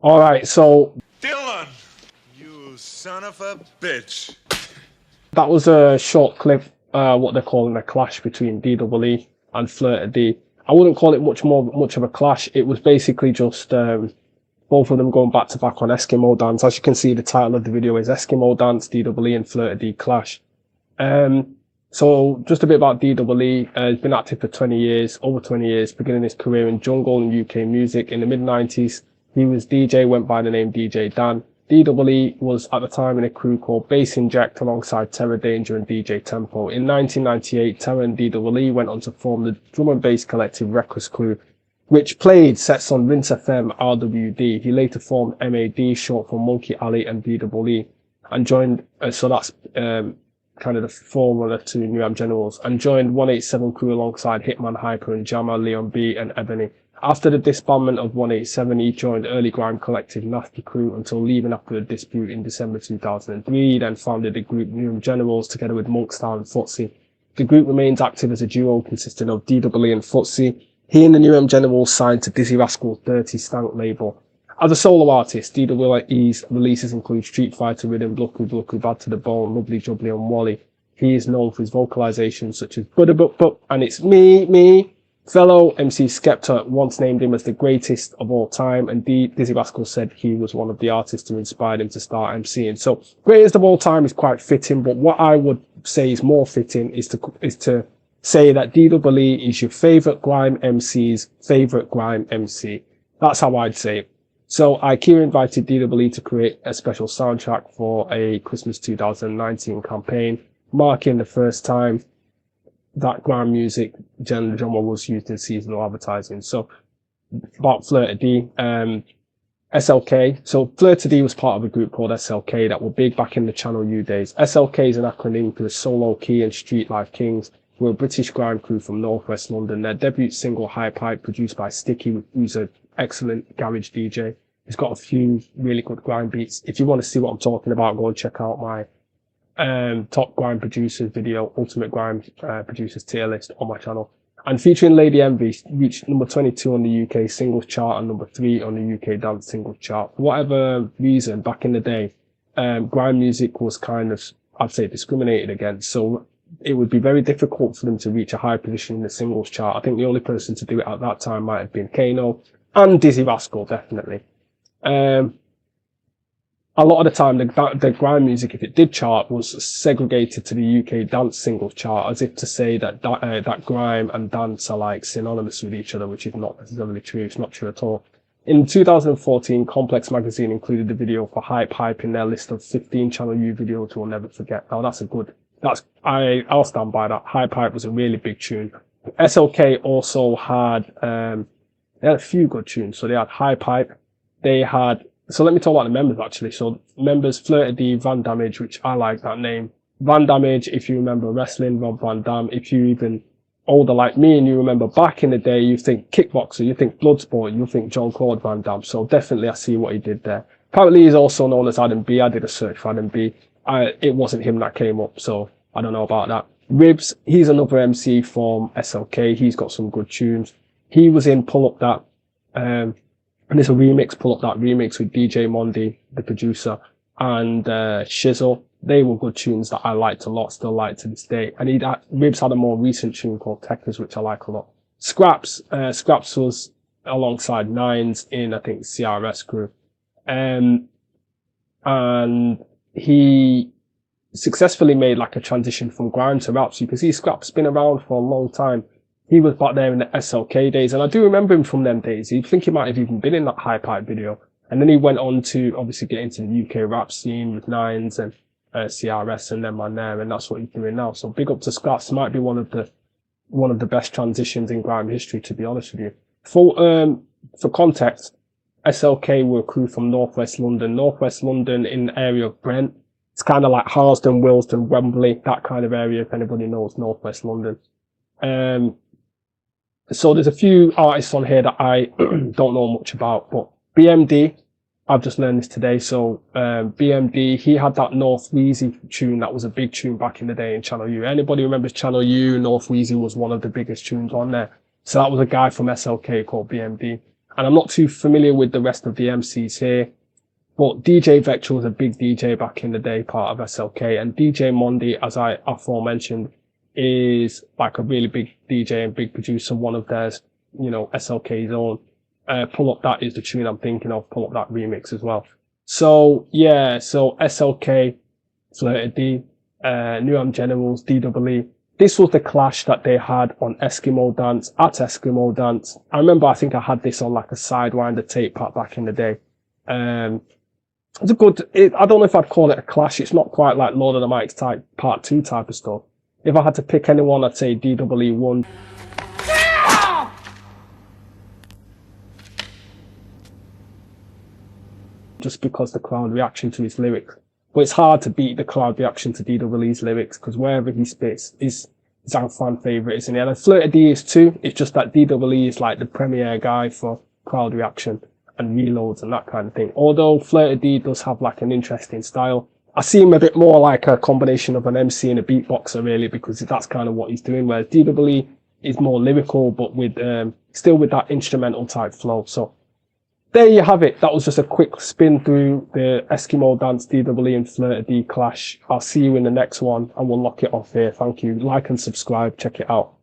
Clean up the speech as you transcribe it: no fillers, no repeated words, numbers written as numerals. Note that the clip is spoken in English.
All right, so Dylan, you son of a bitch. that was a short clip, what they're calling a clash between DWE and FLIRTA D. I wouldn't call it much of a clash. It was basically just both of them going back to back on Eskimo Dance. As you can see, the title of the video is Eskimo Dance, DWE and FLIRTA D clash. So just a bit about DWE. He's been active for 20 years, over 20 years, beginning his career in jungle and UK music. In the mid-90s, he was DJ, went by the name DJ Dan. DWE was at the time in a crew called Bass Inject alongside Terror Danger and DJ Tempo. In 1998, Terror and DWE went on to form the drum and bass collective Reckless Crew, which played sets on Rinse FM, RWD. He later formed MAD, short for Monkey Alley and DWE, and joined, so that's kind of the forerunner to New Am Generals, and joined 187 crew alongside Hitman Hyper and Jammer, Leon B and Ebony. After the disbandment of 187, he joined early grime collective Nasty Crew until leaving after a dispute in December 2003. He then founded the group New Am Generals together with Monkstar and Footsie. The group remains active as a duo consisting of DWE and Footsie. He and the New Am Generals signed to Dizzy Rascal's Dirty Stank label. As a solo artist, DWE's releases include Street Fighter Rhythm, Blucku Blucku, Bad to the Bone, Lovely Jubbly and Wally. He is known for his vocalizations such as Budda Bup Bup and It's Me. Fellow MC Skepta once named him as the greatest of all time, and Dizzy Rascal said he was one of the artists who inspired him to start MCing. So greatest of all time is quite fitting, but what I would say is more fitting is to say that DWE is your favourite grime MC's favourite grime MC. That's how I'd say it. So IKEA invited DWE to create a special soundtrack for a Christmas 2019 campaign, marking the first time that grime music genre was used in seasonal advertising. So about FLIRTA D, SLK. So FLIRTA D was part of a group called SLK that were big back in the Channel U days. SLK is an acronym for the Solo Key and Street Life Kings, who are a British grime crew from Northwest London. Their debut single, High Pipe, produced by Sticky, who's an excellent garage DJ. He's got a few really good grime beats. If you want to see what I'm talking about, go and check out my top grime producers video, Ultimate Grime Producers tier list on my channel. And featuring Lady Envy, reached number 22 on the UK singles chart and number 3 on the UK dance singles chart. For whatever reason, back in the day, grime music was kind of, I'd say, discriminated against. So it would be very difficult for them to reach a high position in the singles chart. I think the only person to do it at that time might have been Kano and Dizzy Rascal, definitely. A lot of the time, the grime music, if it did chart, was segregated to the UK dance singles chart, as if to say that that grime and dance are like synonymous with each other, which is not necessarily true. It's not true at all. In 2014, Complex magazine included the video for High Pipe in their list of 15 Channel U videos we'll never forget. Now I'll stand by that. High Pipe was a really big tune. SLK also had they had a few good tunes. So they had High Pipe. So let me talk about the members actually. So members, FLIRTA D, Van Damage, which I like that name. Van Damage, if you remember wrestling, Rob Van Dam. If you even older like me and you remember back in the day, you think kickboxer, you think Bloodsport, you think Jean-Claude Van Damme. So definitely I see what he did there. Apparently he's also known as Adam B. I did a search for Adam B. It wasn't him that came up, so I don't know about that. Ribs, he's another MC from SLK. He's got some good tunes. He was in Pull Up That, and there's a remix, Pull Up That remix with DJ Mondi, the producer, and Shizzle. They were good tunes that I liked a lot, still like to this day. And Ribs had a more recent tune called Techers, which I like a lot. Scraps was alongside Nines in, I think, CRS crew. And he successfully made like a transition from grime to rap. So you can see Scraps been around for a long time. He was back there in the SLK days, and I do remember him from them days. I think he might have even been in that High Pipe video. And then he went on to obviously get into the UK rap scene with Nines and CRS and them on there, and that's what he's doing now. So big up to Scraps. Might be one of the best transitions in grime history, to be honest with you. For context, SLK were a crew from Northwest London in the area of Brent. It's kind of like Harlesden, Willesden, Wembley, that kind of area, if anybody knows Northwest London. So there's a few artists on here that I don't know much about, but BMD, I've just learned this today. So BMD, he had that North Wheezy tune that was a big tune back in the day in Channel U. Anybody remembers Channel U? North Wheezy was one of the biggest tunes on there. So that was a guy from SLK called BMD. And I'm not too familiar with the rest of the MCs here, but DJ Vector was a big DJ back in the day, part of SLK. And DJ Mondi, as I aforementioned, is like a really big DJ and big producer, one of theirs, SLK's own. Pull Up That is the tune I'm thinking of, Pull Up That remix as well. So yeah, so SLK, FLIRTA D, New Am Generals, DWE. This was the clash that they had on Eskimo Dance, at Eskimo Dance. I remember, I think I had this on like a Sidewinder tape pack back in the day. It's I don't know if I'd call it a clash. It's not quite like Lord of the Mics type, part 2 type of stuff. If I had to pick anyone, I'd say DWE won. Just because the crowd reaction to his lyrics. But it's hard to beat the crowd reaction to DWE's lyrics, because wherever he spits is our fan favourite, isn't he? And FLIRTA D is too. It's just that DWE is like the premier guy for crowd reaction and reloads and that kind of thing. Although FLIRTA D does have like an interesting style. I see him a bit more like a combination of an MC and a beatboxer, really, because that's kind of what he's doing, whereas DWE is more lyrical, but with still with that instrumental type flow. So there you have it. That was just a quick spin through the Eskimo Dance, DWE and FLIRTA D clash. I'll see you in the next one, and we'll lock it off here. Thank you. Like and subscribe. Check it out.